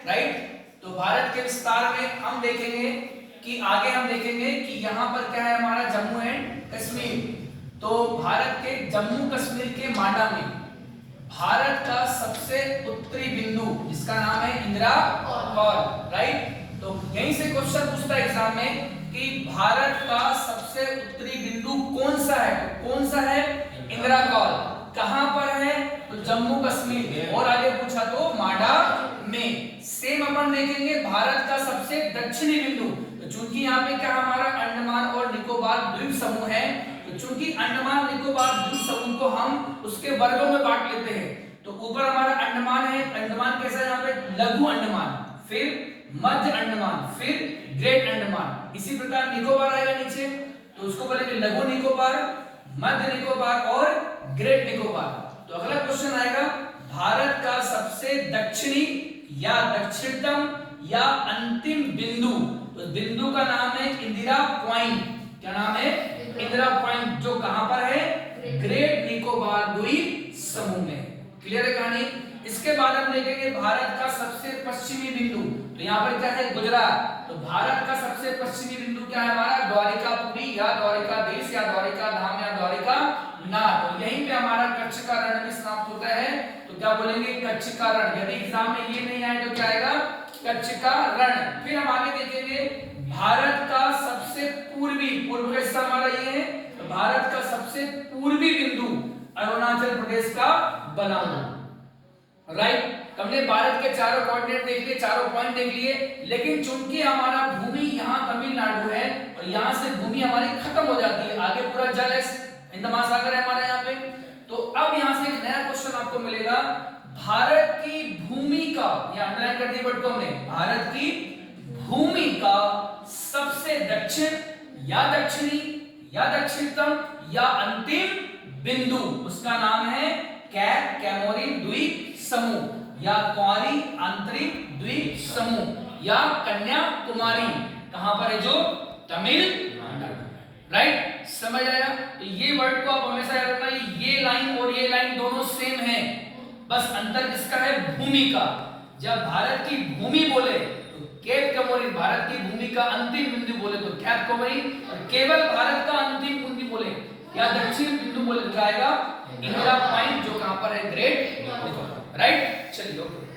Right. तो भारत के विस्तार में हम देखेंगे कि आगे हम देखेंगे कि यहाँ पर क्या है हमारा जम्मू एंड कश्मीर। तो भारत के जम्मू कश्मीर के मांडा में भारत का सबसे उत्तरी बिंदु जिसका नाम है इंदिरा कॉल, राइट। तो यहीं से क्वेश्चन पूछता है एग्जाम में कि भारत का सबसे उत्तरी बिंदु कौन सा है, तो कौन सा है, इंदिरा कॉल। कहां पर है, तो जम्मू कश्मीर में, और आगे पूछा तो मांडा में। सेम अपन देखेंगे भारत का सबसे दक्षिणी बिंदु, तो चूंकि यहाँ पे क्या हमारा अंडमान और निकोबार द्वीप समूह है, तो चूंकि अंडमान निकोबार द्वीप समूह को हम उसके वर्गों में बांट लेते हैं, तो ऊपर हमारा अंडमान है, अंडमान कैसा है यहाँ पे, लघु अंडमान, फिर मध्य अंडमान, फिर ग्रेट अंडमान। इसी प्रकार निकोबार आएगा नीचे, तो उसको बोलेंगे लघु निकोबार, मध्य निकोबार और ग्रेट निकोबार। तो अगला क्वेश्चन आएगा भारत का सबसे दक्षिणी या दक्षिणतम या अंतिम बिंदु, तो बिंदु का नाम है इंदिरा पॉइंट। क्या नाम है, इंदिरा पॉइंट, जो कहां पर है, ग्रेट निकोबार द्वीप समूह में। क्लियर है कहानी। इसके बाद हम देखेंगे भारत का सबसे पश्चिमी बिंदु, तो यहाँ पर क्या है, गुजरात। तो भारत का सबसे पश्चिमी बिंदु क्या है हमारा, द्वारिकापुरी या द्वारिकाधीश या द्वारिका धाम या द्वारिका नाथ। तो यहीं पे हमारा कच्छ का रण भी समाप्त होता है, तो क्या बोलेंगे, कच्छ का रण। यदि एग्जाम में ये नहीं आए तो क्या आएगा, कच्छ का रण। फिर हम आगे देखेंगे भारत का सबसे पूर्वी, पूर्व का हिस्सा हमारा ये है, तो भारत का सबसे पूर्वी बिंदु अरुणाचल प्रदेश का बनाऊ, राइट। हमने भारत के चारों कोऑर्डिनेट देख लिए, चारों पॉइंट देख लिए, लेकिन चूंकि हमारा भूमि यहाँ तमिलनाडु है और यहाँ से भूमि हमारी खत्म हो जाती है, आगे पूरा जल है, हिंद महासागर है हमारा यहाँ पे। तो अब यहाँ से एक नया क्वेश्चन आपको मिलेगा, भारत की भूमि का, या अंडरलाइन कर दिया वर्ड को हमने, भारत की भूमि का सबसे दक्षिण या दक्षिणी या दक्षिणतम या अंतिम बिंदु, उसका नाम है कैमोरिन द्वीप समूह या कुमारी आंतरिक द्वीप समूह या कन्याकुमारी। कहां पर है, जो तमिलनाडु, राइट। समझ आया। तो ये वर्ड को आप हमेशा याद रखना, ये लाइन और ये लाइन दोनों सेम है, बस अंतर किसका है, भूमि का। जब भारत की भूमि बोले तो कैप कमोरिन, भारत की भूमि का अंतिम बिंदु बोले तो कैप कमोरिन, और केवल भारत का अंतिम बिंदु बोले या दक्षिण बिंदु बोले तो आएगा इंदिरा पॉइंट, जो कहां पर है, ग्रेट, राइट। चलिए ओके।